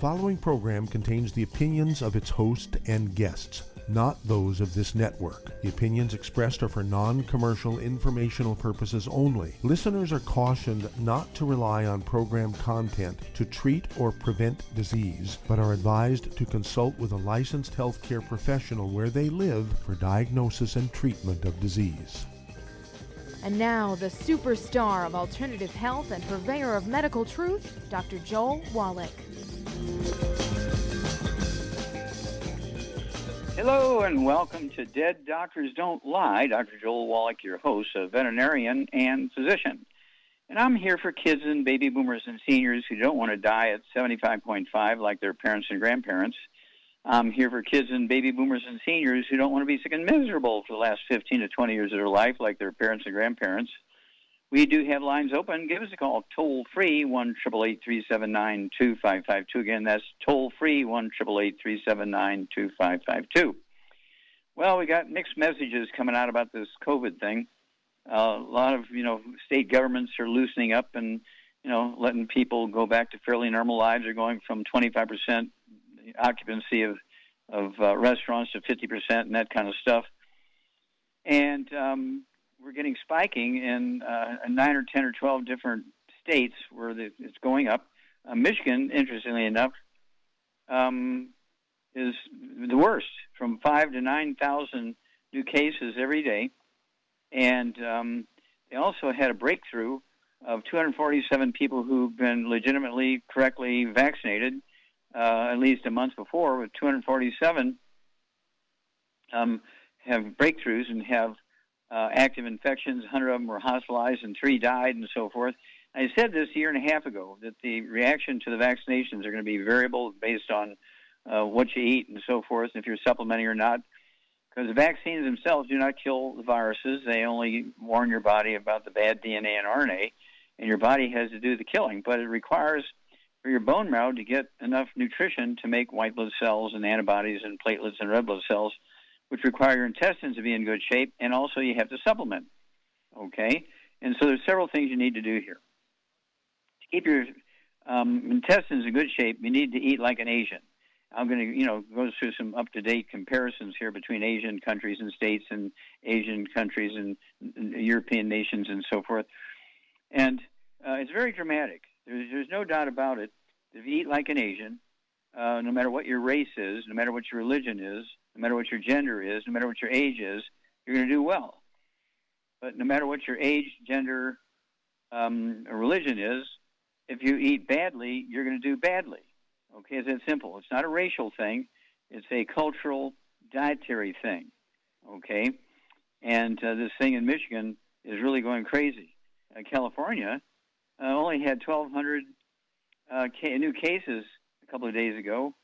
following program contains the opinions of its host and guests, not those of this network. The opinions expressed are for non-commercial informational purposes only. Listeners are cautioned not to rely on program content to treat or prevent disease, but are advised to consult with a licensed healthcare professional where they live for diagnosis and treatment of disease. And now, the superstar of alternative health and purveyor of medical truth, Dr. Joel Wallach. Hello and welcome to Dead Doctors Don't Lie. Dr. Joel Wallach, your host, a veterinarian and physician. And I'm here for kids and baby boomers and seniors who don't want to die at 75.5 like their parents and grandparents. I'm here for kids and baby boomers and seniors who don't want to be sick and miserable for the last 15 to 20 years of their life like their parents and grandparents. We do have lines open. Give us a call toll-free, 1-888-379-2552. Again, that's toll-free, 1-888-379-2552. Well, we got mixed messages coming out about this COVID thing. A lot of, state governments are loosening up and, letting people go back to fairly normal lives. They're going from 25% occupancy of restaurants to 50% and that kind of stuff. And we're getting spiking in 9 or 10 or 12 different states where it's going up. Michigan, interestingly enough, is the worst, from 5,000 to 9,000 new cases every day. And they also had a breakthrough of 247 people who've been legitimately, correctly vaccinated at least a month before, with 247 have breakthroughs and have active infections. 100 of them were hospitalized and 3 died and so forth. I said this a year and a half ago, that the reaction to the vaccinations are going to be variable based on what you eat and so forth, if you're supplementing or not, because the vaccines themselves do not kill the viruses. They only warn your body about the bad DNA and RNA, and your body has to do the killing. But it requires for your bone marrow to get enough nutrition to make white blood cells and antibodies and platelets and red blood cells, which require your intestines to be in good shape, and also you have to supplement, okay? And so there's several things you need to do here. To keep your intestines in good shape, you need to eat like an Asian. I'm going to, go through some up-to-date comparisons here between Asian countries and states and Asian countries and European nations and so forth. And it's very dramatic. There's no doubt about it. If you eat like an Asian, no matter what your race is, no matter what your religion is, no matter what your gender is, no matter what your age is, you're going to do well. But no matter what your age, gender, or religion is, if you eat badly, you're going to do badly. Okay, it's that simple. It's not a racial thing. It's a cultural, dietary thing. Okay? And this thing in Michigan is really going crazy. California only had 1,200 new cases a couple of days ago.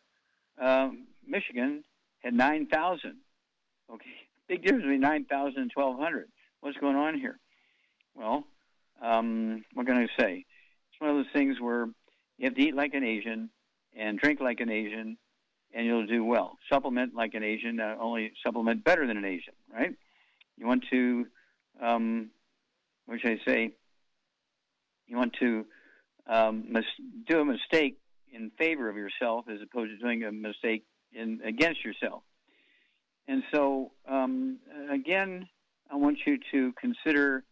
Michigan had 9,000. Okay, big difference between 9,000 and 1,200. What's going on here? Well, what can I say? It's one of those things where you have to eat like an Asian and drink like an Asian, and you'll do well. Supplement like an Asian, only supplement better than an Asian, right? You want to, what should I say? You want to do a mistake in favor of yourself as opposed to doing a mistake against yourself. And so, again, I want you to consider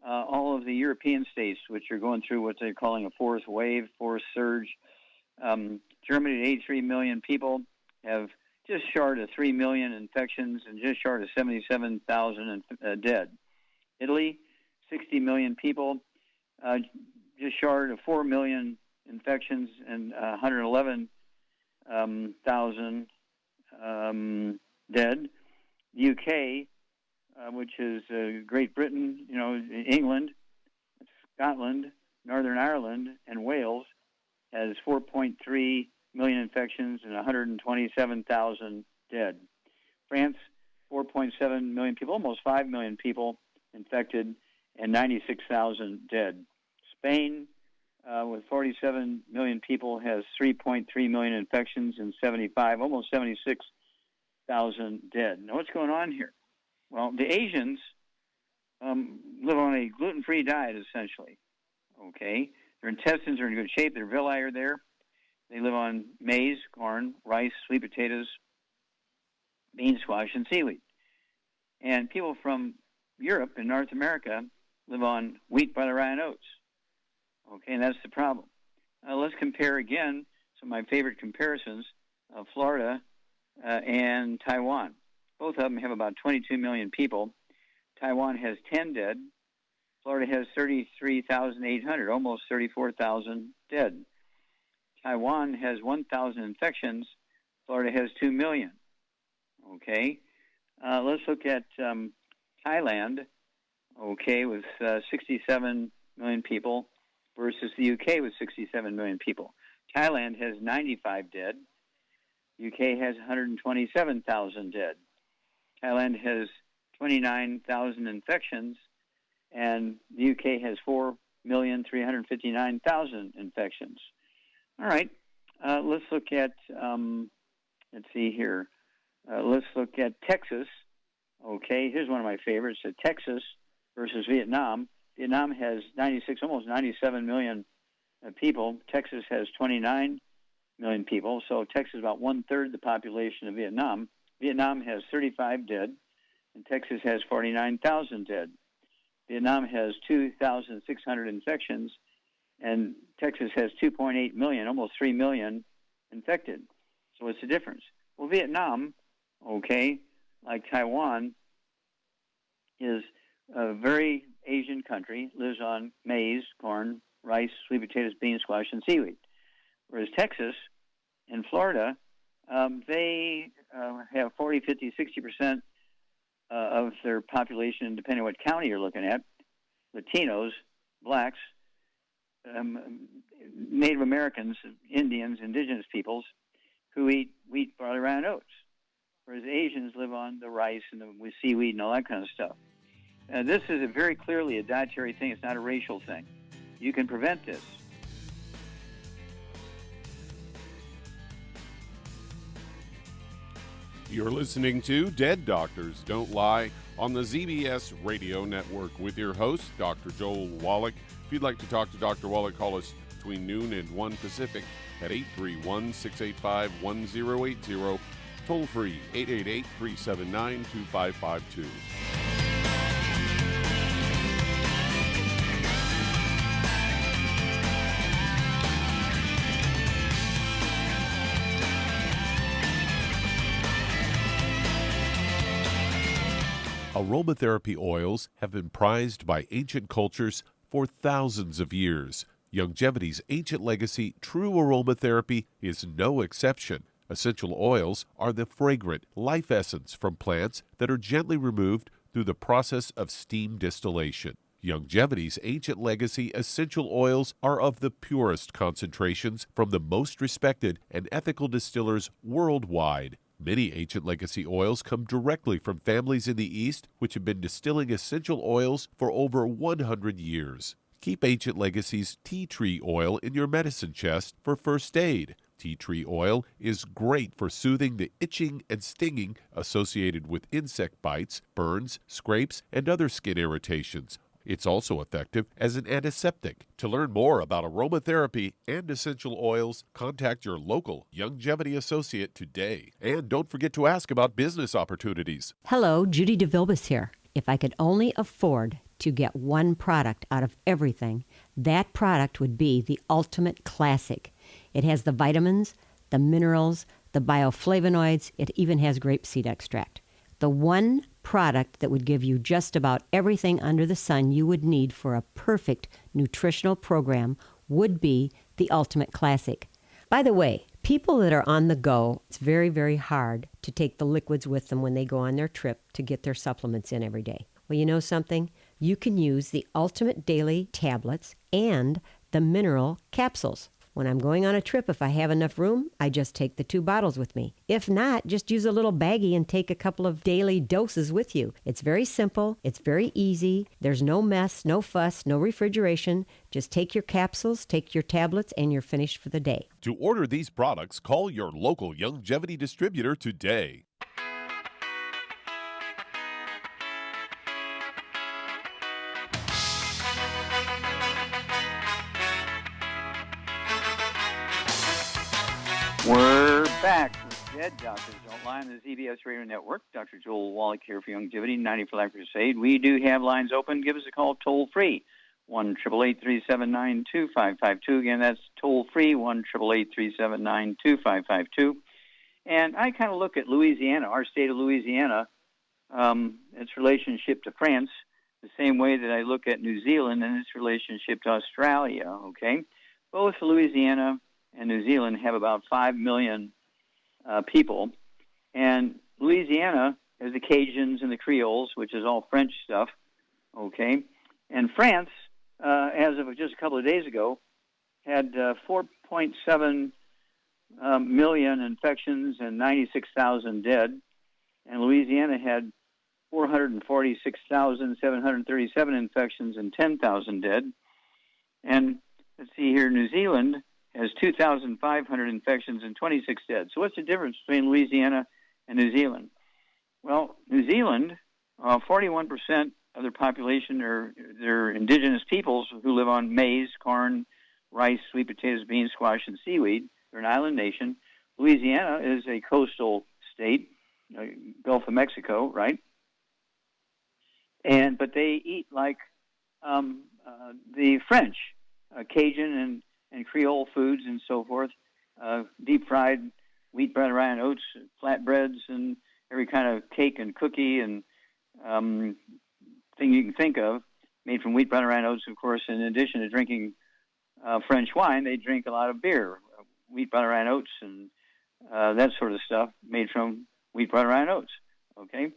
all of the European states, which are going through what they're calling a fourth wave, fourth surge. Germany, at 83 million people, have just short of 3 million infections and just short of 77,000 dead. Italy, 60 million people, just short of 4 million infections and 111,000 dead. The UK, which is Great Britain, England, Scotland, Northern Ireland, and Wales, has 4.3 million infections and 127,000 dead. France, 4.7 million people, almost 5 million people infected, and 96,000 dead. Spain, with 47 million people, has 3.3 million infections and almost 76,000 dead. Now, what's going on here? Well, the Asians live on a gluten-free diet, essentially. Okay, their intestines are in good shape. Their villi are there. They live on maize, corn, rice, sweet potatoes, bean squash, and seaweed. And people from Europe and North America live on wheat, barley, rye, and oats. Okay, and that's the problem. Let's compare again some of my favorite comparisons of Florida and Taiwan. Both of them have about 22 million people. Taiwan has 10 dead. Florida has 33,800, almost 34,000 dead. Taiwan has 1,000 infections. Florida has 2 million. Okay. Let's look at Thailand, okay, with 67 million people versus the UK with 67 million people. Thailand has 95 dead. UK has 127,000 dead. Thailand has 29,000 infections, and the UK has 4,359,000 infections. All right, let's look at, let's see here. Let's look at Texas. Okay, here's one of my favorites, Texas versus Vietnam. Vietnam has 96, almost 97 million people. Texas has 29 million people, so Texas is about one-third the population of Vietnam. Vietnam has 35 dead, and Texas has 49,000 dead. Vietnam has 2,600 infections, and Texas has 2.8 million, almost 3 million infected. So what's the difference? Well, Vietnam, okay, like Taiwan, is a very Asian country, lives on maize, corn, rice, sweet potatoes, beans, squash, and seaweed. Whereas Texas and Florida, they have 40, 50, 60% of their population, depending on what county you're looking at, Latinos, blacks, Native Americans, Indians, indigenous peoples, who eat wheat, barley, rye, and oats. Whereas Asians live on the rice and with seaweed and all that kind of stuff. This is very clearly a dietary thing. It's not a racial thing. You can prevent this. You're listening to Dead Doctors Don't Lie on the ZBS Radio Network with your host, Dr. Joel Wallach. If you'd like to talk to Dr. Wallach, call us between noon and 1 Pacific at 831-685-1080. Toll free, 888-379-2552. Aromatherapy oils have been prized by ancient cultures for thousands of years. Longevity's ancient legacy, true aromatherapy, is no exception. Essential oils are the fragrant life essence from plants that are gently removed through the process of steam distillation. Longevity's ancient legacy essential oils are of the purest concentrations from the most respected and ethical distillers worldwide. Many ancient legacy oils come directly from families in the East which have been distilling essential oils for over 100 years. Keep Ancient Legacy's tea tree oil in your medicine chest for first aid. Tea tree oil is great for soothing the itching and stinging associated with insect bites, burns, scrapes, and other skin irritations. It's also effective as an antiseptic. To learn more about aromatherapy and essential oils, contact your local Longevity associate today. And don't forget to ask about business opportunities. Hello, Judy DeVilbus here. If I could only afford to get one product out of everything, that product would be the Ultimate Classic. It has the vitamins, the minerals, the bioflavonoids. It even has grapeseed extract. The one product that would give you just about everything under the sun you would need for a perfect nutritional program would be the Ultimate Classic. By the way, people that are on the go, it's very, very hard to take the liquids with them when they go on their trip to get their supplements in every day. Well, you know something? You can use the Ultimate Daily tablets and the mineral capsules. When I'm going on a trip, if I have enough room, I just take the 2 bottles with me. If not, just use a little baggie and take a couple of daily doses with you. It's very simple. It's very easy. There's no mess, no fuss, no refrigeration. Just take your capsules, take your tablets, and you're finished for the day. To order these products, call your local Longevity distributor today. back with Dead Doctors Don't Lie on the ZBS Radio Network. Dr. Joel Wallach here for Longevity, 90 for Life Crusade. We do have lines open. Give us a call toll-free, 1-888-379-2552. Again, that's toll-free, 1-888-379-2552. And I kind of look at Louisiana, our state of Louisiana, its relationship to France, the same way that I look at New Zealand and its relationship to Australia, okay? Both Louisiana and New Zealand have about 5 million people. And Louisiana has the Cajuns and the Creoles, which is all French stuff, okay? And France, as of just a couple of days ago, had 4.7 million infections and 96,000 dead. And Louisiana had 446,737 infections and 10,000 dead. And let's see here, New Zealand has 2,500 infections and 26 dead. So what's the difference between Louisiana and New Zealand? Well, New Zealand, 41% of their population are they're indigenous peoples who live on maize, corn, rice, sweet potatoes, beans, squash, and seaweed. They're an island nation. Louisiana is a coastal state, Gulf of Mexico, right? But they eat like the French, Cajun and Creole foods and so forth, deep-fried wheat, bread, rye, and oats, flatbreads, and every kind of cake and cookie and thing you can think of, made from wheat, bread, rye, and oats, of course. In addition to drinking French wine, they drink a lot of beer, wheat, bread, rye, and oats, and that sort of stuff made from wheat, bread, rye, and oats, okay?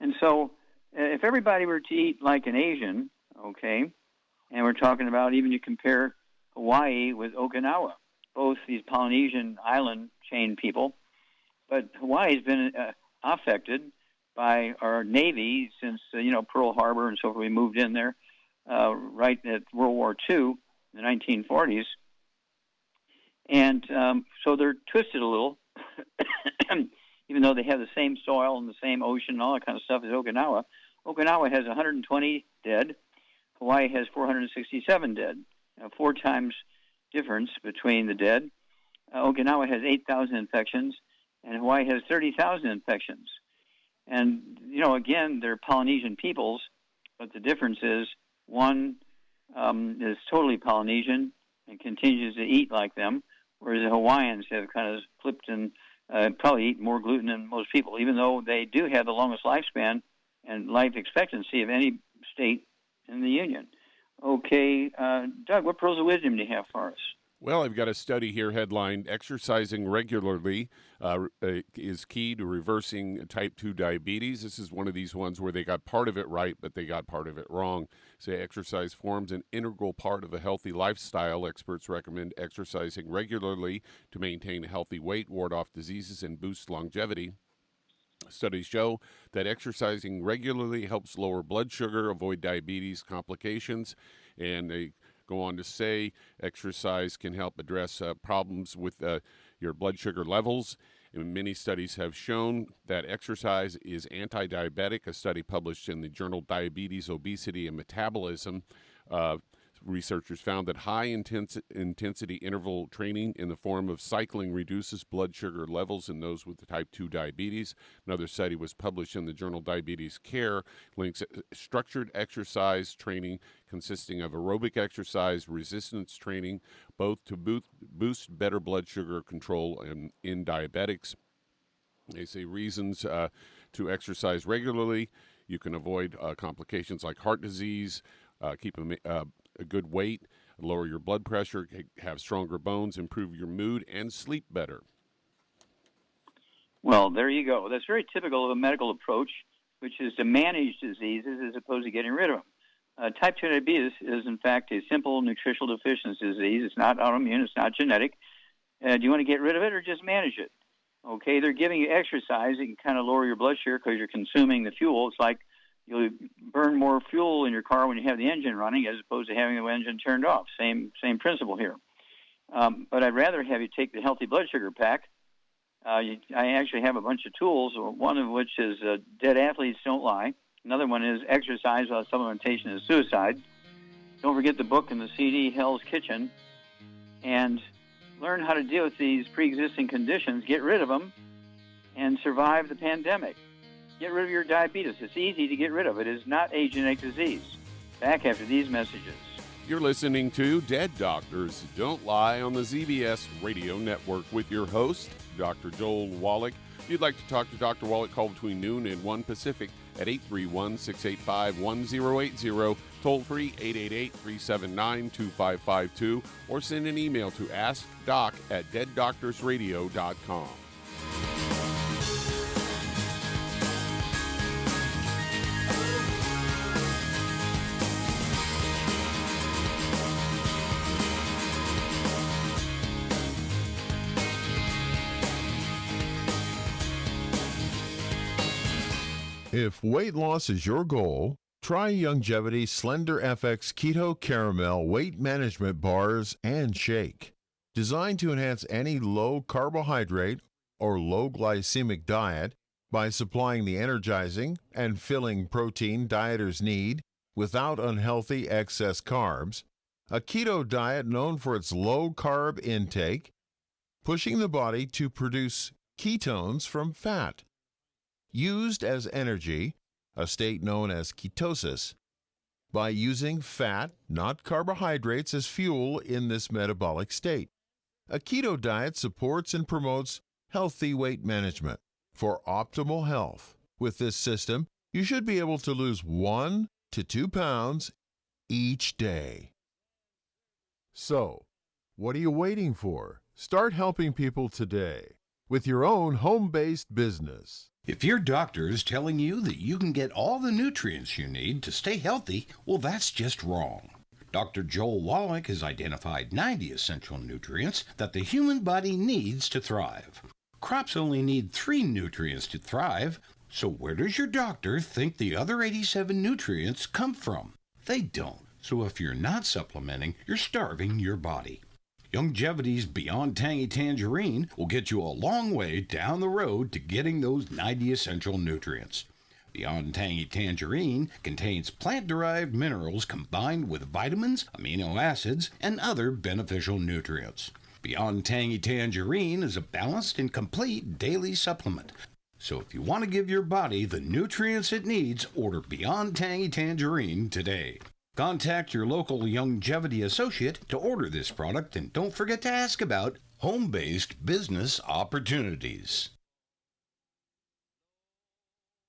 And so if everybody were to eat like an Asian, okay, and we're talking about even you compare Hawaii with Okinawa, both these Polynesian island chain people, but Hawaii's been affected by our Navy since, Pearl Harbor and so forth. We moved in there right at World War II in the 1940s. And so they're twisted a little, even though they have the same soil and the same ocean and all that kind of stuff as Okinawa. Okinawa has 120 dead. Hawaii has 467 dead. 4 times difference between the dead. Okinawa has 8,000 infections, and Hawaii has 30,000 infections. And, again, they're Polynesian peoples, but the difference is one is totally Polynesian and continues to eat like them, whereas the Hawaiians have kind of flipped and probably eat more gluten than most people, even though they do have the longest lifespan and life expectancy of any state in the Union. Okay, Doug, what pearls of wisdom do you have for us? Well, I've got a study here headlined, Exercising Regularly is Key to Reversing Type 2 Diabetes. This is one of these ones where they got part of it right, but they got part of it wrong. Say exercise forms an integral part of a healthy lifestyle. Experts recommend exercising regularly to maintain a healthy weight, ward off diseases, and boost longevity. Studies show that exercising regularly helps lower blood sugar, avoid diabetes complications, and they go on to say exercise can help address problems with your blood sugar levels. And many studies have shown that exercise is anti-diabetic. A study published in the journal Diabetes, Obesity, and Metabolism, researchers found that high-intensity interval training in the form of cycling reduces blood sugar levels in those with type 2 diabetes. Another study was published in the journal Diabetes Care, links structured exercise training consisting of aerobic exercise, resistance training, both to boost better blood sugar control in diabetics. They say reasons to exercise regularly. You can avoid complications like heart disease, keep a good weight, lower your blood pressure, have stronger bones, improve your mood, and sleep better. Well, there you go. That's very typical of a medical approach, which is to manage diseases as opposed to getting rid of them. Type 2 diabetes is, in fact, a simple nutritional deficiency disease. It's not autoimmune. It's not genetic. Do you want to get rid of it or just manage it? Okay, they're giving you exercise. It can kind of lower your blood sugar because you're consuming the fuel. It's like you'll burn more fuel in your car when you have the engine running as opposed to having the engine turned off. Same principle here. But I'd rather have you take the healthy blood sugar pack. I actually have a bunch of tools, one of which is Dead Athletes Don't Lie. Another one is Exercise Without Supplementation is Suicide. Don't forget the book and the CD, Hell's Kitchen. And learn how to deal with these pre-existing conditions, get rid of them, and survive the pandemic. Get rid of your diabetes. It's easy to get rid of it. It is not a genetic disease. Back after these messages. You're listening to Dead Doctors Don't Lie on the ZBS Radio Network with your host, Dr. Joel Wallach. If you'd like to talk to Dr. Wallach, call between noon and 1 Pacific at 831-685-1080, toll free 888-379-2552, or send an email to askdoc@deaddoctorsradio.com. If weight loss is your goal, try Youngevity's Slender FX Keto Caramel Weight Management Bars and Shake. Designed to enhance any low carbohydrate or low glycemic diet by supplying the energizing and filling protein dieters need without unhealthy excess carbs, a keto diet known for its low carb intake, pushing the body to produce ketones from fat. Used as energy, a state known as ketosis, by using fat, not carbohydrates, as fuel in this metabolic state. A keto diet supports and promotes healthy weight management for optimal health. With this system, you should be able to lose 1 to 2 pounds each day. So, what are you waiting for? Start helping people today with your own home-based business. If your doctor is telling you that you can get all the nutrients you need to stay healthy, well, that's just wrong. Dr. Joel Wallach has identified 90 essential nutrients that the human body needs to thrive. Crops only need 3 nutrients to thrive, so where does your doctor think the other 87 nutrients come from? They don't. So if you're not supplementing, you're starving your body. Youngevity's Beyond Tangy Tangerine will get you a long way down the road to getting those 90 essential nutrients. Beyond Tangy Tangerine contains plant-derived minerals combined with vitamins, amino acids, and other beneficial nutrients. Beyond Tangy Tangerine is a balanced and complete daily supplement. So if you want to give your body the nutrients it needs, order Beyond Tangy Tangerine today. Contact your local Youngevity associate to order this product, and don't forget to ask about home-based business opportunities.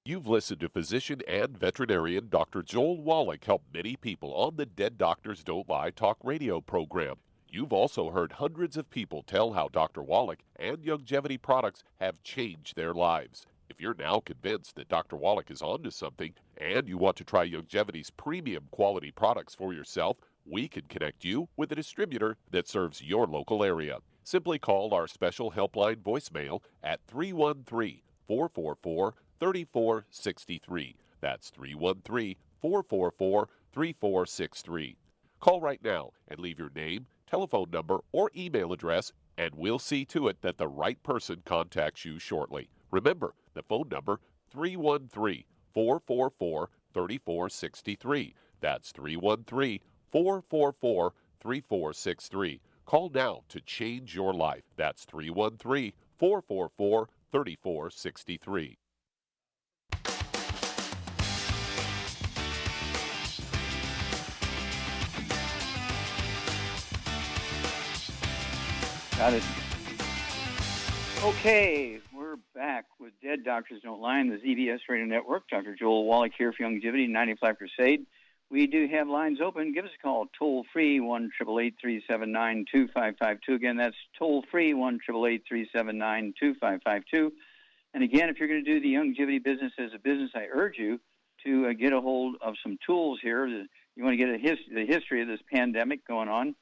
You've listened to physician and veterinarian Dr. Joel Wallach help many people on the Dead Doctors Don't Lie talk radio program. You've also heard hundreds of people tell how Dr. Wallach and Youngevity products have changed their lives. If you're now convinced that Dr. Wallach is onto something and you want to try Youngevity's premium quality products for yourself, we can connect you with a distributor that serves your local area. Simply call our special helpline voicemail at 313-444-3463. That's 313-444-3463. Call right now and leave your name, telephone number, or email address, and we'll see to it that the right person contacts you shortly. Remember, the phone number, 313-444-3463. That's 313-444-3463. Call now to change your life. That's 313-444-3463. Got it. Okay, we're back with Dead Doctors Don't Lie on the ZBS Radio Network. Dr. Joel Wallach here for Youngevity 95 Crusade. We do have lines open. Give us a call, toll-free, 1-888-379-2552. Again, that's toll-free, 1-888-379-2552. And again, if you're going to do the Youngevity business as a business, I urge you to get a hold of some tools here. You want to get the history of this pandemic going on.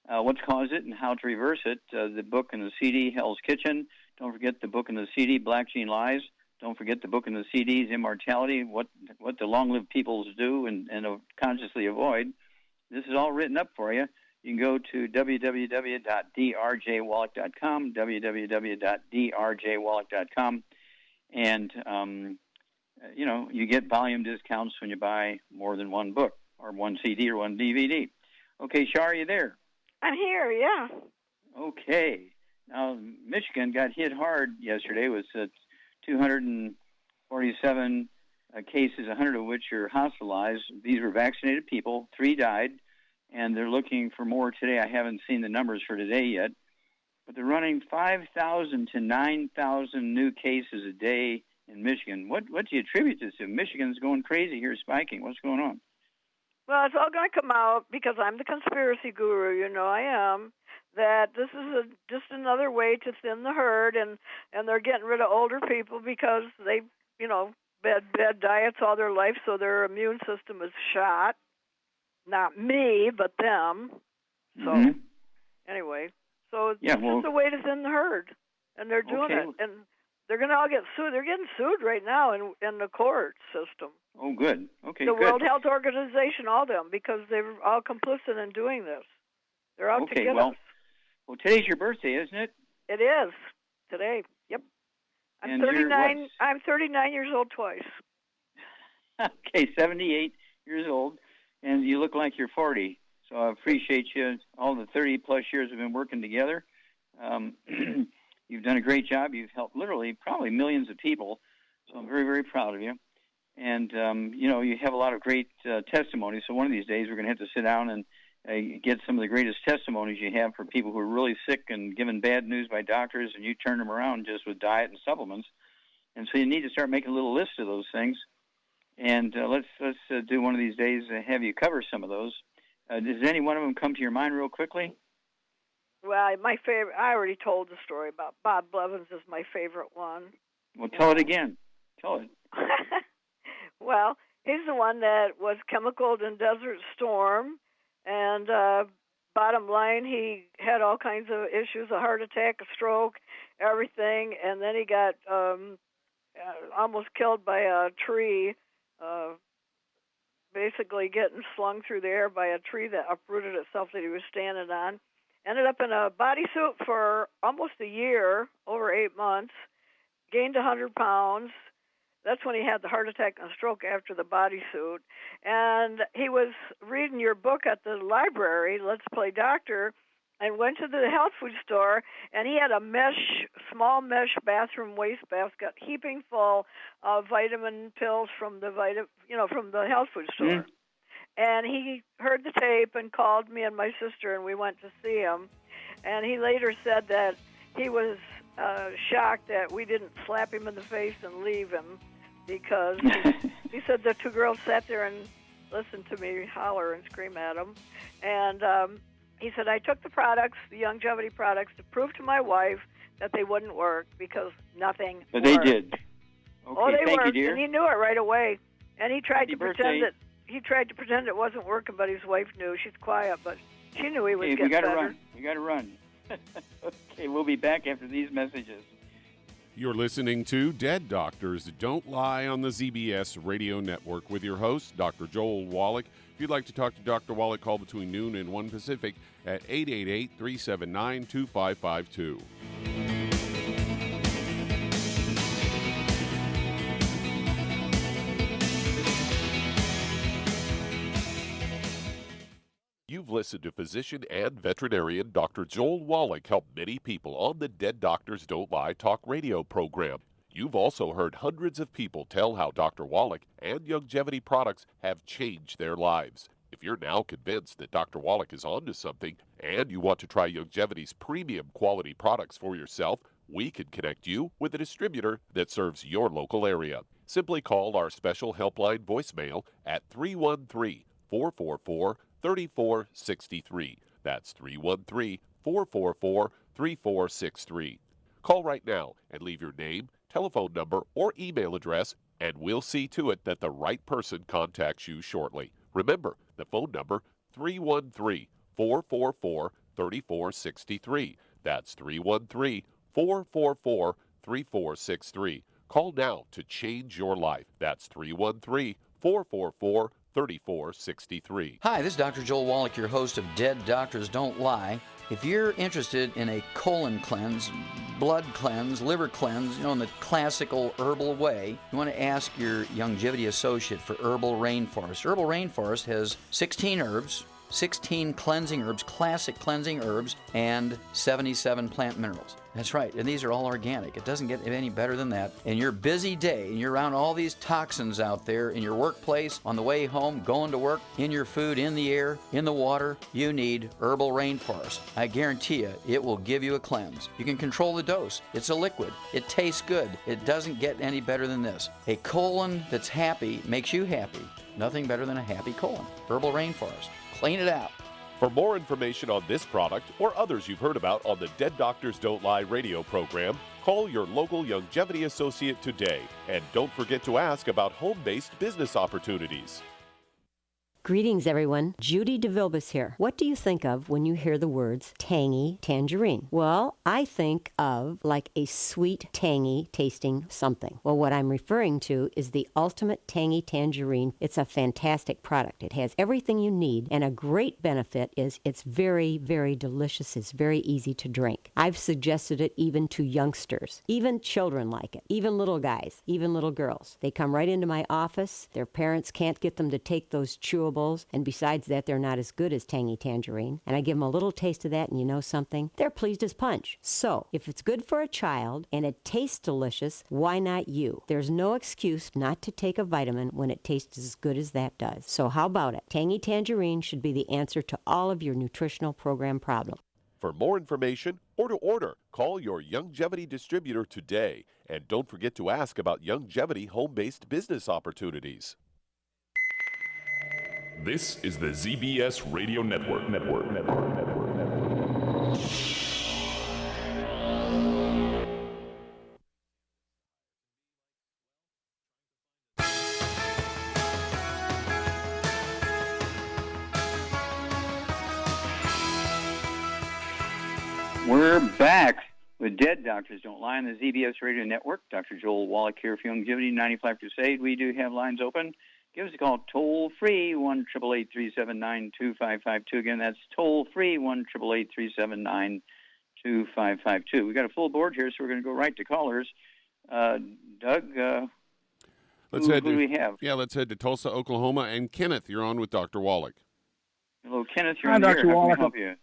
What's caused it and how to reverse it. The book and the CD, Hell's Kitchen. Don't forget the book and the CD, Black Gene Lies. Don't forget the book and the CDs, Immortality, what the long-lived peoples do and consciously avoid. This is all written up for you. You can go to www.drjwallach.com, www.drjwallach.com, and, you get volume discounts when you buy more than one book or one CD or one DVD. Okay, Shar, are you there? I'm here, yeah. Okay. Now, Michigan got hit hard yesterday with 247 cases, 100 of which are hospitalized. These were vaccinated people. 3 died, and they're looking for more today. I haven't seen the numbers for today yet, but they're running 5,000 to 9,000 new cases a day in Michigan. What do you attribute this to? Michigan's going crazy here, spiking. What's going on? Well, it's all going to come out because I'm the conspiracy guru. You know I am. That this is just another way to thin the herd, and they're getting rid of older people because they, bad diets all their life, so their immune system is shot. Not me, but them. So anyway, so it's just a way to thin the herd, and they're doing it, and they're going to all get sued. They're getting sued right now in the court system. Oh, good. Okay, the good. World Health Organization, all them, because they're all complicit in doing this. They're out to get us. Well, today's your birthday, isn't it? It is today. Yep. I'm 39. I'm 39 years old twice. Okay, 78 years old, and you look like you're 40. So I appreciate you. All the 30-plus years we've been working together. You've done a great job. You've helped literally probably millions of people. So I'm very, very proud of you. And, you have a lot of great testimonies. So one of these days we're going to have to sit down and get some of the greatest testimonies you have for people who are really sick and given bad news by doctors, and you turn them around just with diet and supplements. And so you need to start making a little list of those things. And let's do one of these days have you cover some of those. Does any one of them come to your mind real quickly? Well, my favorite, I already told the story about Bob Blevins is my favorite one. Well, tell it again. Tell it. Well, he's the one that was chemicaled in Desert Storm, and bottom line, he had all kinds of issues, a heart attack, a stroke, everything, and then he got almost killed by a tree, basically getting slung through the air by a tree that uprooted itself that he was standing on. Ended up in a bodysuit for almost a year, over 8 months, gained 100 pounds. That's when he had the heart attack and stroke after the bodysuit. And he was reading your book at the library, Let's Play Doctor, and went to the health food store, and he had a small mesh bathroom waste basket heaping full of vitamin pills from the from the health food store. And he heard the tape and called me and my sister, and we went to see him. And he later said that he was shocked that we didn't slap him in the face and leave him, because he said the 2 girls sat there and listened to me holler and scream at him. And he said, I took the products, the longevity products, to prove to my wife that they wouldn't work, because nothing But worked. they did. Okay, they thank worked, you, dear. and he knew it right away. And he tried Happy to pretend birthday. he tried to pretend it wasn't working, but his wife knew. She's quiet, but she knew he was getting better. We got to run. Okay, we'll be back after these messages. You're listening to Dead Doctors Don't Lie on the ZBS Radio Network with your host, Dr. Joel Wallach. If you'd like to talk to Dr. Wallach, call between noon and 1 Pacific at 888-379-2552. You've listened to physician and veterinarian Dr. Joel Wallach help many people on the Dead Doctors Don't Lie talk radio program. You've also heard hundreds of people tell how Dr. Wallach and longevity products have changed their lives. If you're now convinced that Dr. Wallach is onto something and you want to try longevity's premium quality products for yourself, we can connect you with a distributor that serves your local area. Simply call our special helpline voicemail at 313-444-3463. That's 313-444-3463. Call right now and leave your name, telephone number, or email address, and we'll see to it that the right person contacts you shortly. Remember, the phone number, 313-444-3463. That's 313-444-3463. Call now to change your life. That's 313-444-3463. Hi, this is Dr. Joel Wallach, your host of Dead Doctors Don't Lie. If you're interested in a colon cleanse, blood cleanse, liver cleanse, in the classical herbal way, you want to ask your longevity associate for Herbal Rainforest. Herbal Rainforest has 16 herbs, 16 cleansing herbs, classic cleansing herbs, and 77 plant minerals. That's right, and these are all organic. It doesn't get any better than that. In your busy day, and you're around all these toxins out there in your workplace, on the way home, going to work, in your food, in the air, in the water, you need Herbal Rainforest. I guarantee you, it will give you a cleanse. You can control the dose. It's a liquid. It tastes good. It doesn't get any better than this. A colon that's happy makes you happy. Nothing better than a happy colon. Herbal Rainforest. Clean it out. For more information on this product or others you've heard about on the Dead Doctors Don't Lie radio program, call your local Longevity associate today. And don't forget to ask about home-based business opportunities. Greetings, everyone. Judy DeVilbus here. What do you think of when you hear the words tangy tangerine? Well, I think of like a sweet, tangy tasting something. Well, what I'm referring to is the Ultimate Tangy Tangerine. It's a fantastic product. It has everything you need, and a great benefit is it's very, very delicious. It's very easy to drink. I've suggested it even to youngsters. Even children like it. Even little guys. Even little girls. They come right into my office. Their parents can't get them to take those chewables, and besides that, they're not as good as Tangy Tangerine. And I give them a little taste of that, and you know something? They're pleased as punch. So, if it's good for a child and it tastes delicious, why not you? There's no excuse not to take a vitamin when it tastes as good as that does. So how about it? Tangy Tangerine should be the answer to all of your nutritional program problems. For more information or to order, call your Longevity distributor today. And don't forget to ask about Longevity home-based business opportunities. This is the ZBS Radio Network. We're back with Dead Doctors Don't Lie on the ZBS Radio Network. Dr. Joel Wallach here for Longevity 95 Crusade. We do have lines open. Give us a call toll-free, 1-888-379-2552. Again, that's toll-free, 1-888-379-2552. We've got a full board here, so we're going to go right to callers. Doug, who do we have? Yeah, let's head to Tulsa, Oklahoma. And Kenneth, you're on with Dr. Wallach. Hello, Kenneth. You're Hi, on the air. Dr. How Wallach. can we help you?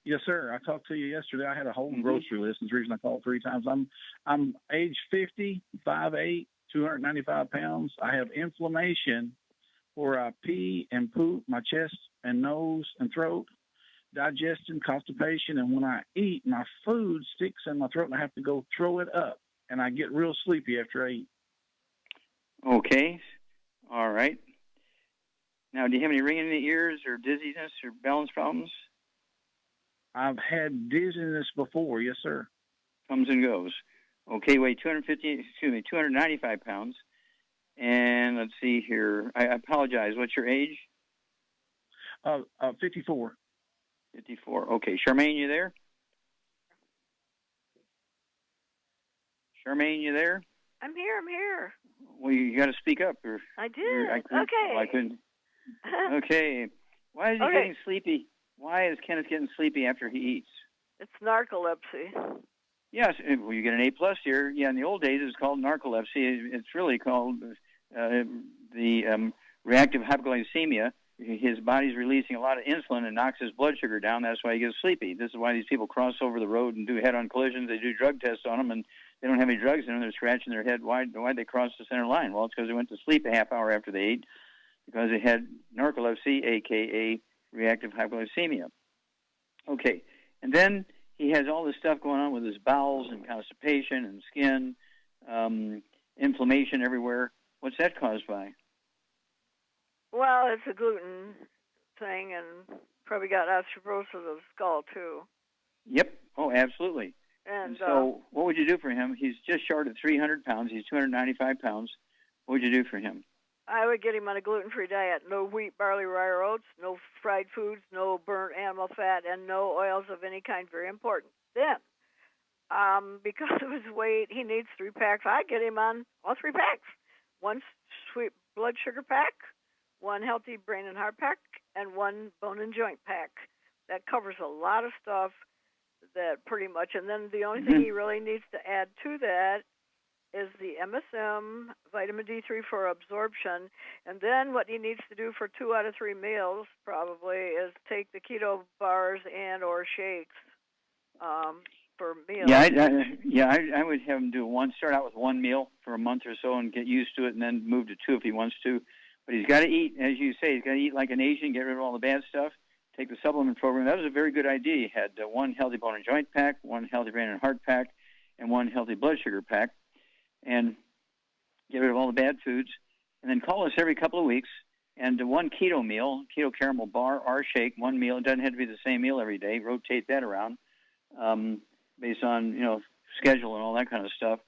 Yes, sir. I talked to you yesterday. I had a whole grocery list. That's the reason I called 3 times. I'm age 50, 5'8", 295 pounds. I have inflammation where I pee and poop my chest and nose and throat, digestion, constipation, and when I eat, my food sticks in my throat and I have to go throw it up, and I get real sleepy after I eat. Okay. All right. Now, do you have any ringing in the ears or dizziness or balance problems? I've had dizziness before, yes, sir. Comes and goes. Okay, weigh 295 pounds. And let's see here. I apologize. What's your age? 54. 54. Okay. Charmaine, you there? Charmaine, you there? I'm here. Well, you got to speak up. I did. I couldn't. Okay. Why is he getting sleepy? Why is Kenneth getting sleepy after he eats? It's narcolepsy. Yes. Well, you get an A+ here. Yeah, in the old days, it was called narcolepsy. It's really called the reactive hypoglycemia. His body's releasing a lot of insulin and knocks his blood sugar down. That's why he gets sleepy. This is why these people cross over the road and do head-on collisions. They do drug tests on them, and they don't have any drugs in them. They're scratching their head. Why'd they cross the center line? Well, it's because they went to sleep a half hour after they ate because they had narcolepsy, a.k.a. reactive hypoglycemia. Okay, and then he has all this stuff going on with his bowels and constipation and skin, inflammation everywhere. What's that caused by? Well, it's a gluten thing, and probably got osteoporosis of the skull, too. Yep. Oh, absolutely. And so what would you do for him? He's just short of 300 pounds. He's 295 pounds. What would you do for him? I would get him on a gluten-free diet. No wheat, barley, rye, or oats, no fried foods, no burnt animal fat, and no oils of any kind. Very important. Then, because of his weight, he needs 3 packs. I get him on all 3 packs. 1 sweet blood sugar pack, 1 healthy brain and heart pack, and 1 bone and joint pack. That covers a lot of stuff that pretty much, and then the only thing he really needs to add to that is the MSM, vitamin D3 for absorption, and then what he needs to do for 2 out of 3 meals probably is take the keto bars and or shakes for meals. I would have him start out with 1 meal for a month or so and get used to it, and then move to 2 if he wants to. But he's got to eat, as you say, he's got to eat like an Asian, get rid of all the bad stuff. Take the supplement program. That was a very good idea. He had 1 healthy bone and joint pack, 1 healthy brain and heart pack, and 1 healthy blood sugar pack, and get rid of all the bad foods. And then call us every couple of weeks, and 1 keto meal, keto caramel bar or shake, 1 meal. It doesn't have to be the same meal every day. Rotate that around based on schedule and all that kind of stuff.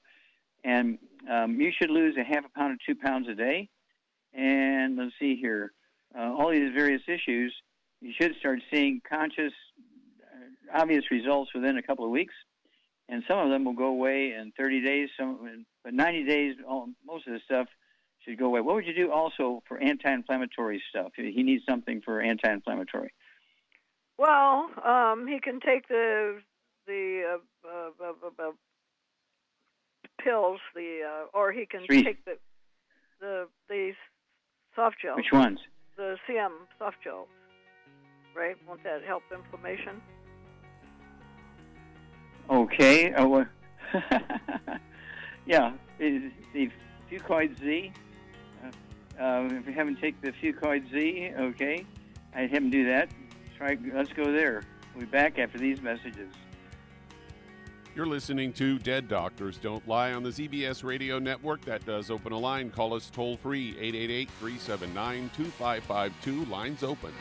And you should lose a half a pound to 2 pounds a day. And let's see here, all these various issues. You should start seeing conscious, obvious results within a couple of weeks, and some of them will go away in 30 days. But 90 days, most of the stuff should go away. What would you do also for anti-inflammatory stuff? He needs something for anti-inflammatory. Well, he can take the pills, or he can take the soft gel. Which ones? The CM soft gel. Right? Won't that help inflammation? Okay. Yeah. The Fucoid Z. If you haven't taken the Fucoid Z, okay, I'd have him do that. Let's go there. We'll be back after these messages. You're listening to Dead Doctors Don't Lie on the ZBS Radio Network. That does open a line. Call us toll-free, 888-379-2552. Lines open.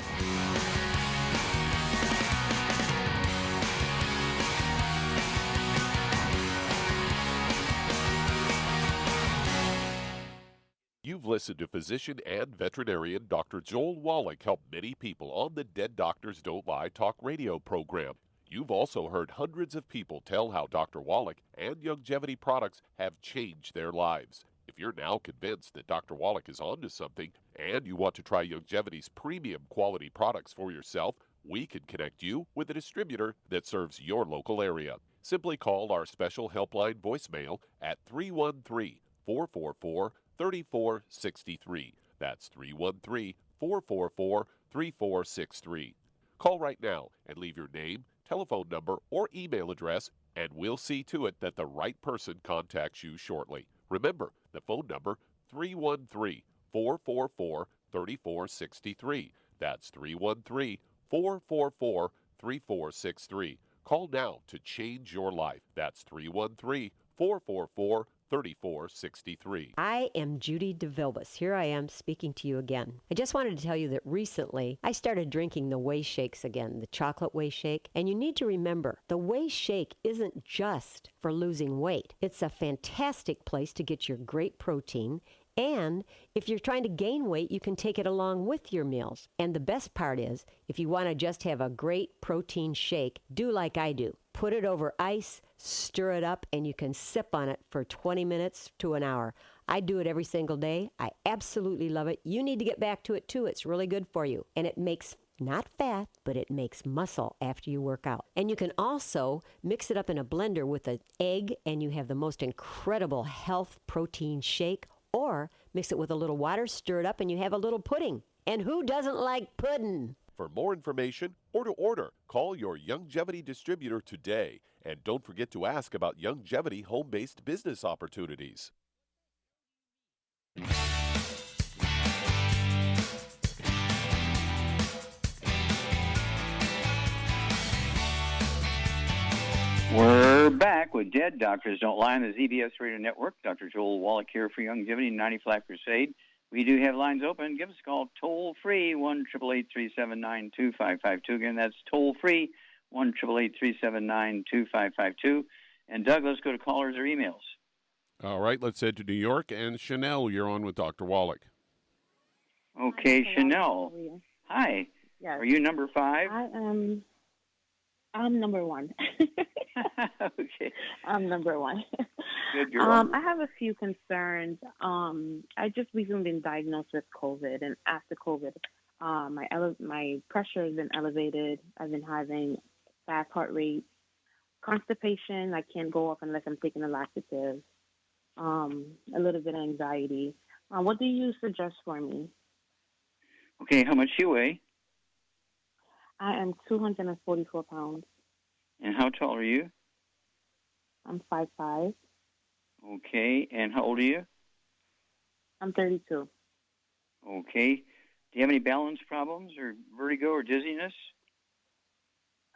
You've listened to physician and veterinarian Dr. Joel Wallach help many people on the Dead Doctors Don't Lie talk radio program. You've also heard hundreds of people tell how Dr. Wallach and Youngevity products have changed their lives. If you're now convinced that Dr. Wallach is onto something and you want to try Youngevity's premium quality products for yourself, we can connect you with a distributor that serves your local area. Simply call our special helpline voicemail at 313-444-3463. That's 313-444-3463. Call right now and leave your name, telephone number, or email address, and we'll see to it that the right person contacts you shortly. Remember, the phone number, 313-444-3463. That's 313-444-3463. Call now to change your life. That's 313-444-3463. I am Judy DeVilbus. Here I am speaking to you again. I just wanted to tell you that recently I started drinking the Whey Shakes again, the chocolate Whey Shake. And you need to remember, the Whey Shake isn't just for losing weight. It's a fantastic place to get your great protein. And if you're trying to gain weight, you can take it along with your meals. And the best part is, if you want to just have a great protein shake, do like I do. Put it over ice, stir it up, and you can sip on it for 20 minutes to an hour. I do it every single day. I absolutely love it. You need to get back to it too. It's really good for you. And it makes not fat, but it makes muscle after you work out. And you can also mix it up in a blender with an egg, and you have the most incredible health protein shake. Or mix it with a little water, stir it up, and you have a little pudding. And who doesn't like pudding? For more information or to order, call your Youngevity distributor today. And don't forget to ask about Youngevity home-based business opportunities. We're back with Dead Doctors Don't Lie on the ZBS Radio Network. Dr. Joel Wallach here for Youngevity 90 Flat Crusade. We do have lines open. Give us a call toll-free, 1-888-379-2552. Again, that's toll-free, 1-888-379-2552. And Doug, let's go to callers or emails. All right, let's head to New York. And Chanel, you're on with Dr. Wallach. Okay, Hi, Chanel. how are you? Hi. Yes. Are you number 5? I'm number 1. Okay. I'm number 1. Good girl. I have a few concerns. I just recently been diagnosed with COVID, and after COVID, my pressure has been elevated. I've been having fast heart rate, constipation. I can't go off unless I'm taking a laxative. a little bit of anxiety. What do you suggest for me? Okay, how much do you weigh? I am 244 pounds. And how tall are you? I'm 5'5". Okay, and how old are you? I'm 32. Okay. Do you have any balance problems or vertigo or dizziness?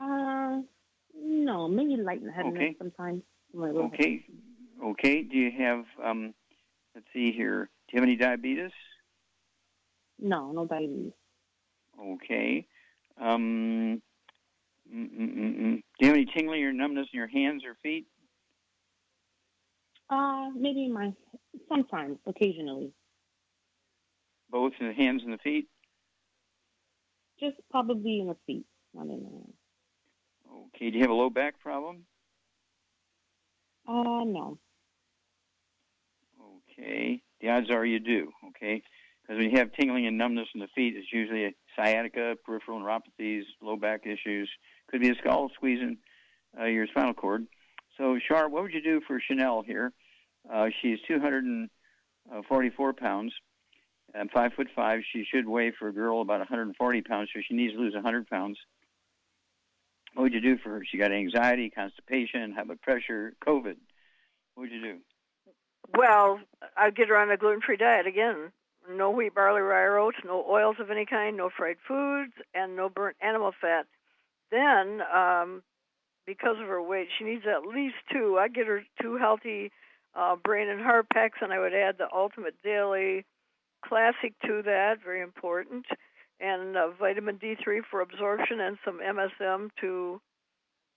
No, maybe lightheadedness sometimes. Okay. Okay. Do you have, let's see here, do you have any diabetes? No, no diabetes. Okay. Do you have any tingling or numbness in your hands or feet? Maybe sometimes, occasionally. Both in the hands and the feet? Just probably in the feet, not in the hands. Okay. Do you have a low back problem? No. Okay. The odds are you do, okay? Because when you have tingling and numbness in the feet, it's usually a sciatica, peripheral neuropathies, low back issues. Could be a skull squeezing your spinal cord. So, Shar, what would you do for Chanel here? She's 244 pounds. I'm 5'5". She should weigh for a girl about 140 pounds, so she needs to lose 100 pounds. What would you do for her? She got anxiety, constipation, high blood pressure, COVID. What would you do? Well, I'd get her on a gluten-free diet again. No wheat, barley, rye, or oats, no oils of any kind, no fried foods, and no burnt animal fat. Then, because of her weight, she needs at least 2. I'd get her 2 healthy brain and heart packs, and I would add the Ultimate Daily Classic to that, very important, and vitamin D3 for absorption and some MSM to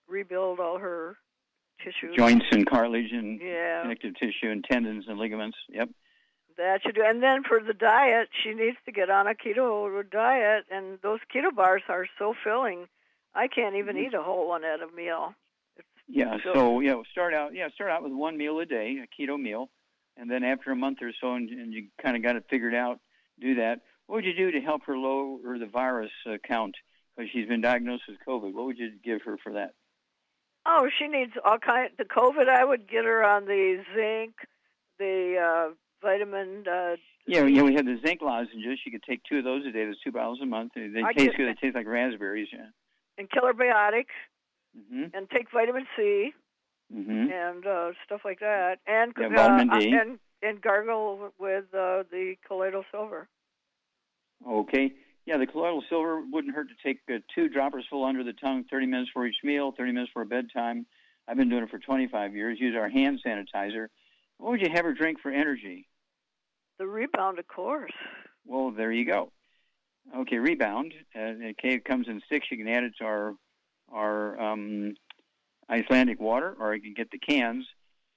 rebuild all her tissues. Joints and cartilage and connective tissue and tendons and ligaments. Yep. That should do. And then for the diet, she needs to get on a keto diet, and those keto bars are so filling. I can't even eat a whole one at a meal. Start out with one meal a day, a keto meal, and then after a month or so, and you kind of got it figured out, do that. What would you do to help her lower the virus count? Because she's been diagnosed with COVID. What would you give her for that? Oh, she needs all kinds. The COVID, I would get her on the zinc, the vitamin. We have the zinc lozenges. She could take 2 of those a day. There's 2 bottles a month. They taste good. They taste like raspberries. Yeah. And Killer Biotic, and take vitamin C, and stuff like that, and vitamin D, and gargle with the colloidal silver. Okay. Yeah, the colloidal silver wouldn't hurt to take 2 droppers full under the tongue, 30 minutes for each meal, 30 minutes for bedtime. I've been doing it for 25 years. Use our hand sanitizer. What would you have her drink for energy? The Rebound, of course. Well, there you go. Okay, Rebound. It comes in sticks. You can add it to our Icelandic water, or you can get the cans.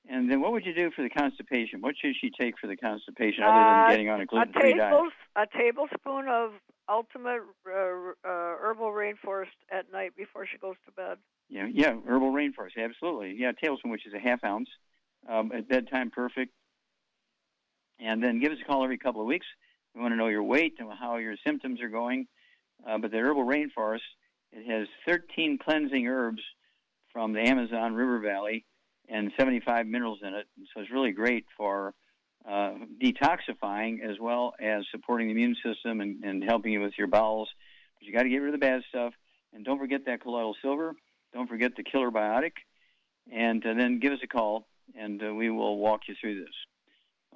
And then what would you do for the constipation? What should she take for the constipation other than getting on a gluten-free diet? A tablespoon of Ultimate Herbal Rainforest at night before she goes to bed. Yeah, Herbal Rainforest, absolutely. Yeah, a tablespoon, which is a half ounce. At bedtime, perfect. And then give us a call every couple of weeks. We want to know your weight and how your symptoms are going. But the Herbal Rainforest, it has 13 cleansing herbs from the Amazon River Valley and 75 minerals in it. So it's really great for detoxifying as well as supporting the immune system and helping you with your bowels. But you got to get rid of the bad stuff. And don't forget that colloidal silver. Don't forget the Killer Biotic. And then give us a call, and we will walk you through this.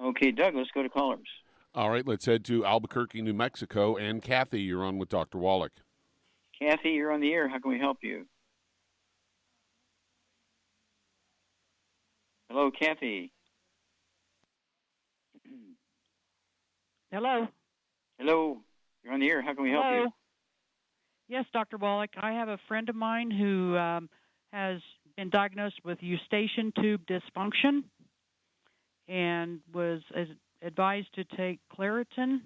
Okay, Doug, let's go to callers. All right, let's head to Albuquerque, New Mexico. And Kathy, you're on with Dr. Wallach. Kathy, you're on the air. How can we help you? Hello, Kathy. Hello. Hello. You're on the air. How can we help you? Yes, Dr. Wallach. I have a friend of mine who has been diagnosed with eustachian tube dysfunction and was advised to take Claritin.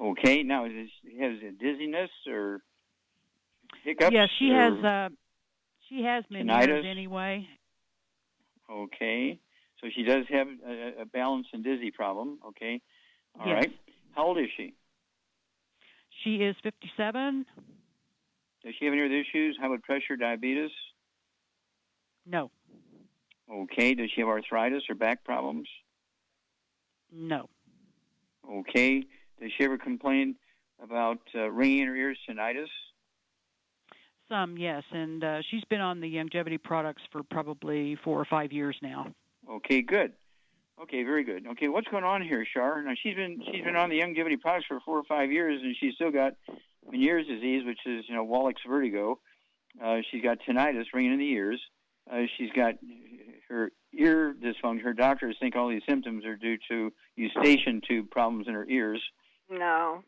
Okay. Now, has it dizziness or hiccups? Yes, she has many years anyway. Okay. So she does have a balance and dizzy problem. Okay. All right. How old is she? She is 57. Does she have any other issues? High blood pressure, diabetes? No. Okay. Does she have arthritis or back problems? No. Okay. Does she ever complain about ringing in her ears, tinnitus? Some, yes, and she's been on the longevity products for probably 4 or 5 years now. Okay, good. Okay, very good. Okay, what's going on here, Shar? Now she's been on the longevity products for 4 or 5 years, and she's still got Meniere's disease, which is Wallach's vertigo. She's got tinnitus, ringing in the ears. She's got her ear dysfunction. Her doctors think all these symptoms are due to eustachian tube problems in her ears. No.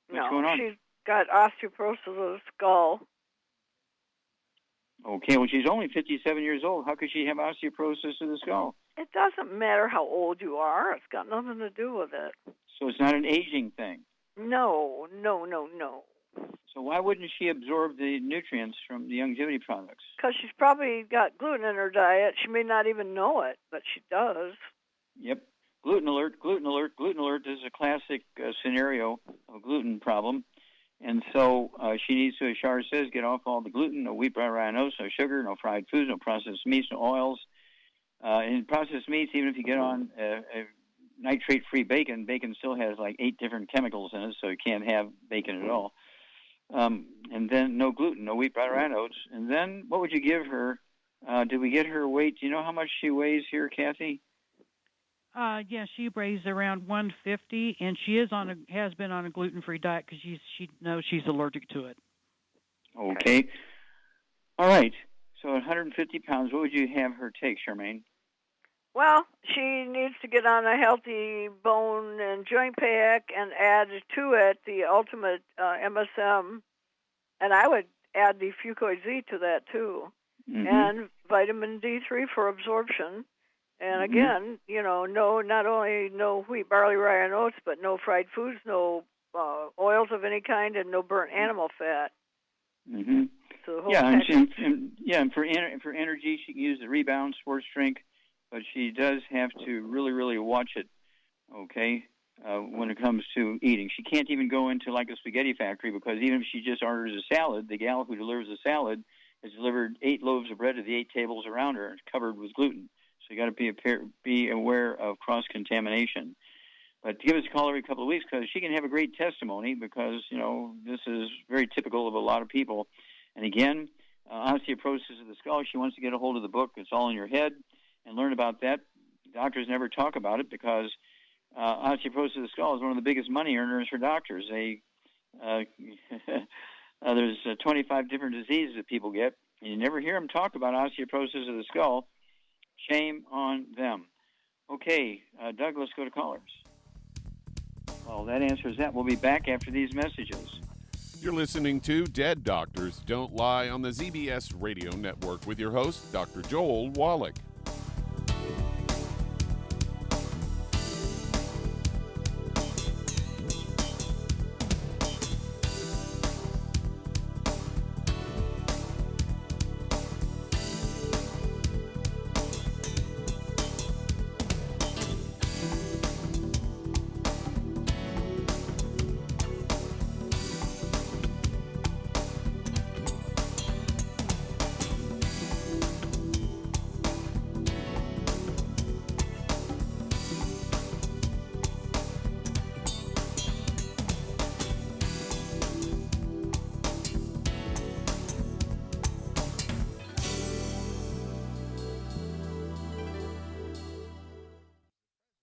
What's going on? She's got osteoporosis of the skull. Okay, well, she's only 57 years old. How could she have osteoporosis of the skull? It doesn't matter how old you are. It's got nothing to do with it. So it's not an aging thing? No. So why wouldn't she absorb the nutrients from the longevity products? Because she's probably got gluten in her diet. She may not even know it, but she does. Yep. Gluten alert, gluten alert, gluten alert. This is a classic scenario of a gluten problem. And so she needs to, as Shar says, get off all the gluten, no wheat, brown, rye, no sugar, no fried foods, no processed meats, no oils. In processed meats, even if you get on nitrate-free bacon, bacon still has like 8 different chemicals in it, so you can't have bacon at all. And then no gluten, no wheat, brown, rye, oats. And then what would you give her? Did we get her weight? Do you know how much she weighs here, Kathy? Yeah, she weighs around 150, and she has been on a gluten-free diet because she knows she's allergic to it. Okay. All right. So 150 pounds, what would you have her take, Charmaine? Well, she needs to get on a healthy bone and joint pack and add to it the ultimate MSM, and I would add the Fucoid Z to that too, and vitamin D3 for absorption. And again, not only no wheat, barley, rye, and oats, but no fried foods, no oils of any kind, and no burnt animal fat. Mm-hmm. So the whole and for energy, she can use the Rebound sports drink, but she does have to really, really watch it. Okay, when it comes to eating, she can't even go into like a spaghetti factory because even if she just orders a salad, the gal who delivers the salad has delivered 8 loaves of bread to the 8 tables around her, and it's covered with gluten. So you got to be aware of cross-contamination. But give us a call every couple of weeks because she can have a great testimony because, this is very typical of a lot of people. And again, osteoporosis of the skull, she wants to get a hold of the book. It's all in your head and learn about that. Doctors never talk about it because osteoporosis of the skull is one of the biggest money earners for doctors. There's 25 different diseases that people get. And you never hear them talk about osteoporosis of the skull. Shame on them. Okay, Doug, let's go to callers. Well, that answers that. We'll be back after these messages. You're listening to Dead Doctors Don't Lie on the ZBS Radio Network with your host, Dr. Joel Wallach.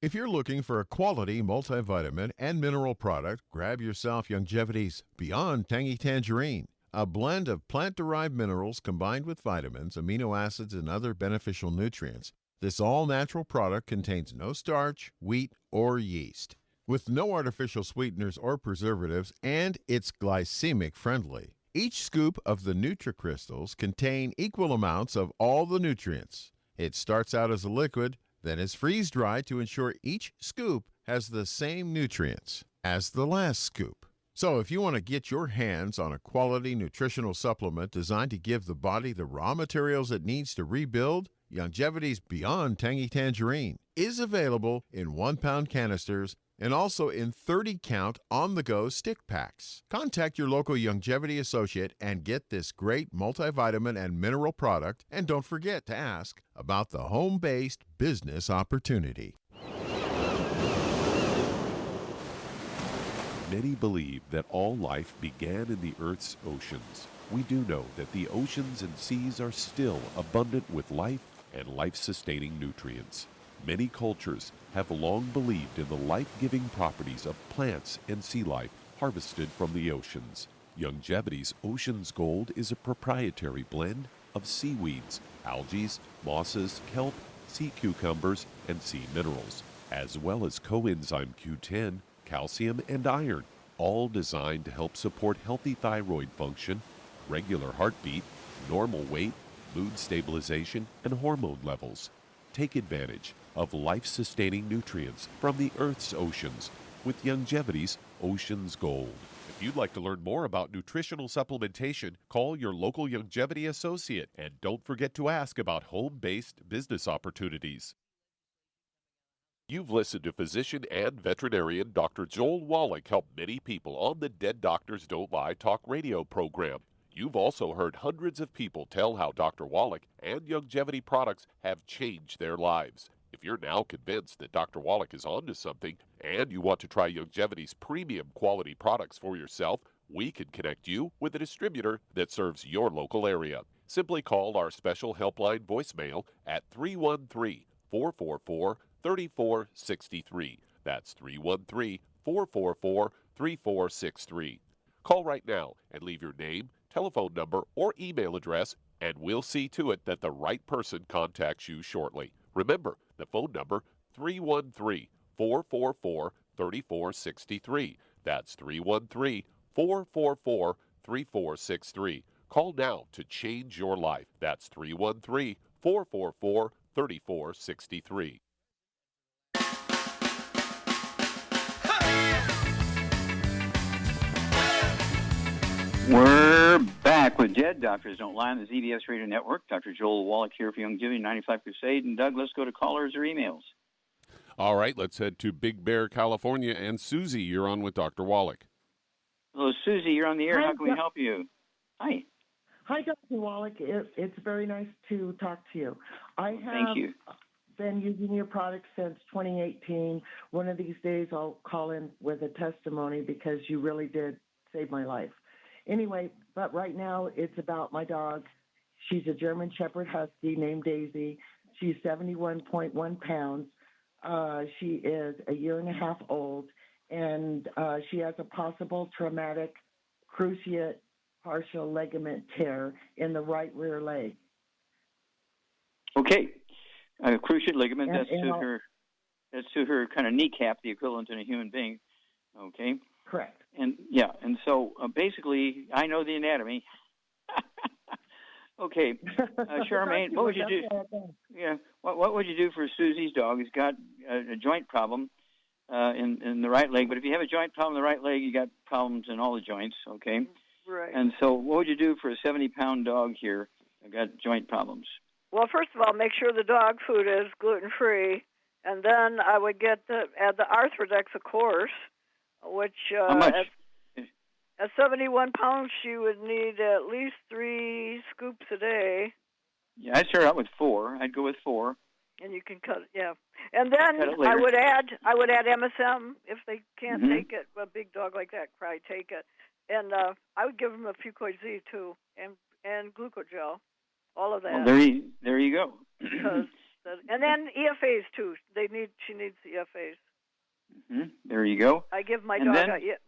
If you're looking for a quality multivitamin and mineral product, grab yourself Longevity's Beyond Tangy Tangerine, a blend of plant-derived minerals combined with vitamins, amino acids, and other beneficial nutrients. This all-natural product contains no starch, wheat, or yeast, with no artificial sweeteners or preservatives, and it's glycemic friendly. Each scoop of the NutriCrystals contain equal amounts of all the nutrients. It starts out as a liquid, then is freeze-dried to ensure each scoop has the same nutrients as the last scoop. So if you want to get your hands on a quality nutritional supplement designed to give the body the raw materials it needs to rebuild, Longevity's Beyond Tangy Tangerine is available in 1-pound canisters and also in 30-count on-the-go stick packs. Contact your local Longevity associate and get this great multivitamin and mineral product, and don't forget to ask about the home-based business opportunity. Many believe that all life began in the Earth's oceans. We do know that the oceans and seas are still abundant with life and life-sustaining nutrients. Many cultures have long believed in the life-giving properties of plants and sea life harvested from the oceans. Longevity's Ocean's Gold is a proprietary blend of seaweeds, algae, mosses, kelp, sea cucumbers, and sea minerals, as well as coenzyme Q10, calcium, and iron, all designed to help support healthy thyroid function, regular heartbeat, normal weight, mood stabilization, and hormone levels. Take advantage of life-sustaining nutrients from the Earth's oceans with Longevity's Ocean's Gold. If you'd like to learn more about nutritional supplementation, call your local Longevity associate, and don't forget to ask about home-based business opportunities. You've listened to physician and veterinarian Dr. Joel Wallach help many people on the Dead Doctors Don't Lie talk radio program. You've also heard hundreds of people tell how Dr. Wallach and Longevity products have changed their lives. If you're now convinced that Dr. Wallach is onto something and you want to try Longevity's premium quality products for yourself, we can connect you with a distributor that serves your local area. Simply call our special helpline voicemail at 313-444-3463. That's 313-444-3463. Call right now and leave your name, telephone number, or email address, and we'll see to it that the right person contacts you shortly. Remember, the phone number, 313-444-3463. That's 313-444-3463. Call now to change your life. That's 313-444-3463. We're back with Dead Doctors Don't Lie on the ZBS Radio Network. Dr. Joel Wallach here for Longevity 95 Crusade. And Doug, let's go to callers or emails. All right, let's head to Big Bear, California. And Susie, you're on with Dr. Wallach. Hello, Susie, you're on the air. Hi, how can we help you? Hi. Hi, Dr. Wallach. It's very nice to talk to you. Thank you. Been using your product since 2018. One of these days I'll call in with a testimony because you really did save my life. Anyway, but right now it's about my dog. She's a German Shepherd Husky named Daisy. She's 71.1 pounds. She is a year and a half old, and she has a possible traumatic cruciate partial ligament tear in the right rear leg. Okay. Cruciate ligament, that's to her kind of kneecap, the equivalent in a human being. Okay. Correct. And so basically, I know the anatomy. Okay, Charmaine, what would you do? Yeah, what would you do for Susie's dog? He's got a joint problem in the right leg, but if you have a joint problem in the right leg, you got problems in all the joints. Okay. Right. And so, what would you do for a 70-pound dog here? I've got joint problems. Well, first of all, make sure the dog food is gluten-free, and then I would add the Arthrodex, of course. Which how much? At 71 pounds, she would need at least 3 scoops a day. Yeah, I'd start out with 4. I'd go with 4. And you can cut it, yeah. And then I would add MSM if they can't take it. A big dog like that, probably take it. And I would give them a Fucoid Z too, and glucogel, all of that. Well, there you go. And then EFAs too. She needs the EFAs. There you go. I give my dog.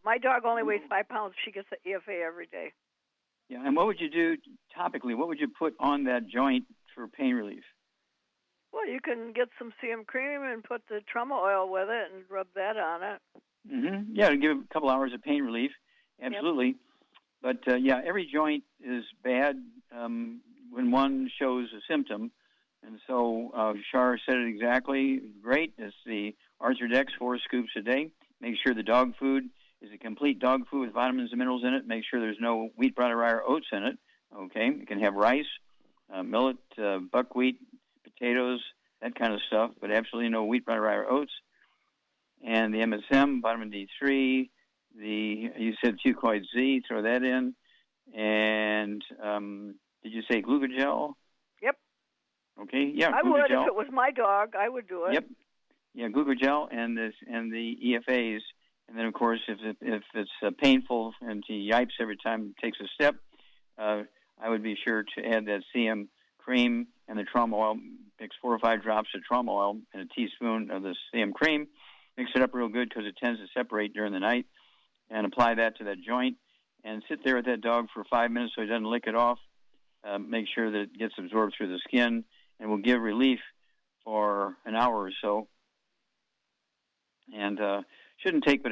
My dog only weighs 5 pounds. She gets the EFA every day. Yeah, and what would you do topically? What would you put on that joint for pain relief? Well, you can get some CM cream and put the trauma oil with it and rub that on it. Yeah, to give it a couple hours of pain relief. Absolutely. Yep. But every joint is bad when one shows a symptom. And so Shar said it exactly. Great. It's the Arthrodex, 4 scoops a day. Make sure the dog food is a complete dog food with vitamins and minerals in it. Make sure there's no wheat, brown, rye, or oats in it. Okay. It can have rice, millet, buckwheat, potatoes, that kind of stuff, but absolutely no wheat, brown, rye, or oats. and the MSM, vitamin D3, you said Fucoid Z, throw that in, and did you say glucogel? Yep. Okay, yeah, I glucogel. would if it was my dog. I would do it. Yep. Yeah, glucogel and the EFAs, and then of course if it's painful and he yipes every time he takes a step, I would be sure to add that CM cream and the trauma oil. Mix 4 or 5 drops of trauma oil and a teaspoon of the CM cream. Mix it up real good because it tends to separate during the night, and apply that to that joint and sit there with that dog for 5 minutes so he doesn't lick it off. Make sure that it gets absorbed through the skin, and will give relief for an hour or so. And shouldn't take but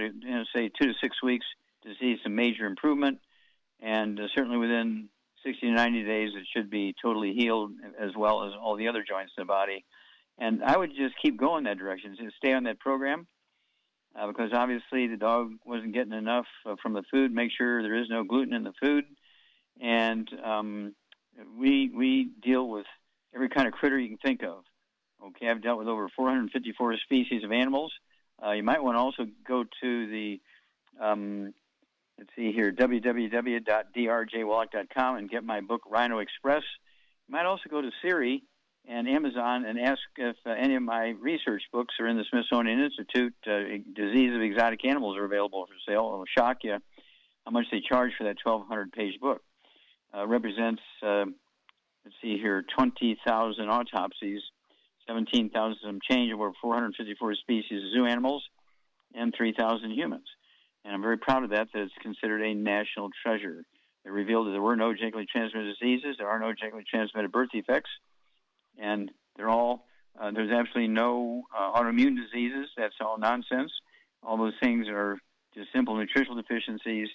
say 2 to 6 weeks to see some major improvement, and certainly within 60 to 90 days it should be totally healed, as well as all the other joints in the body. And I would just keep going that direction, just stay on that program, because obviously the dog wasn't getting enough from the food. Make sure there is no gluten in the food, and we deal with every kind of critter you can think of. Okay, I've dealt with over 454 species of animals. You might want to also go to the, let's see here, www.drjwallach.com and get my book, Rhino Express. You might also go to Siri and Amazon and ask if any of my research books are in the Smithsonian Institute. Disease of Exotic Animals are available for sale. It'll shock you how much they charge for that 1,200-page book. Represents, let's see here, 20,000 autopsies, 17,000 change of over 454 species of zoo animals, and 3,000 humans. And I'm very proud of that it's considered a national treasure. It revealed that there were no genetically transmitted diseases, there are no genetically transmitted birth defects, and they're all, there's absolutely no autoimmune diseases. That's all nonsense. All those things are just simple nutritional deficiencies.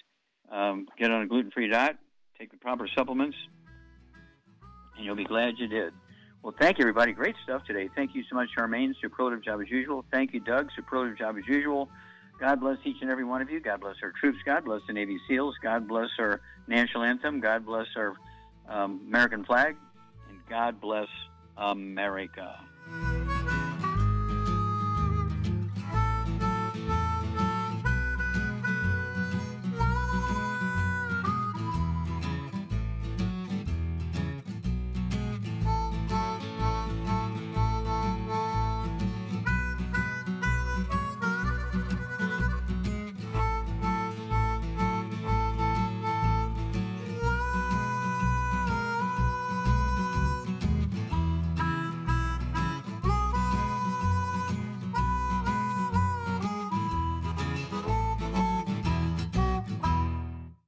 Get on a gluten-free diet, take the proper supplements, and you'll be glad you did. Well, thank you, everybody. Great stuff today. Thank you so much, Charmaine. Superlative job as usual. Thank you, Doug. Superlative job as usual. God bless each and every one of you. God bless our troops. God bless the Navy SEALs. God bless our national anthem. God bless our American flag. And God bless America.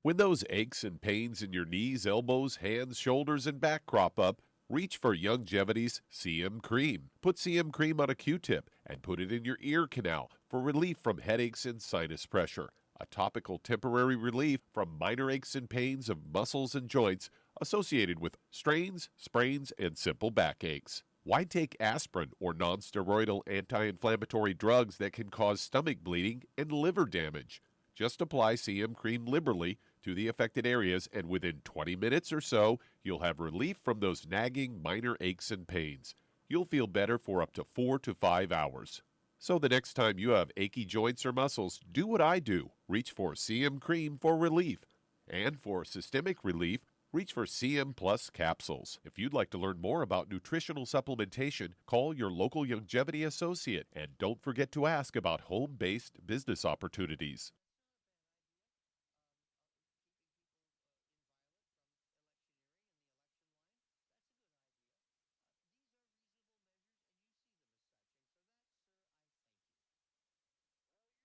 When those aches and pains in your knees, elbows, hands, shoulders, and back crop up, reach for Youngevity's CM Cream. Put CM Cream on a Q-tip and put it in your ear canal for relief from headaches and sinus pressure. A topical temporary relief from minor aches and pains of muscles and joints associated with strains, sprains, and simple backaches. Why take aspirin or non-steroidal anti-inflammatory drugs that can cause stomach bleeding and liver damage? Just apply CM Cream liberally to the affected areas, and within 20 minutes or so, you'll have relief from those nagging minor aches and pains. You'll feel better for up to 4 to 5 hours. So the next time you have achy joints or muscles, do what I do. Reach for CM Cream for relief. And for systemic relief, reach for CM Plus capsules. If you'd like to learn more about nutritional supplementation, call your local Youngevity associate, and don't forget to ask about home-based business opportunities.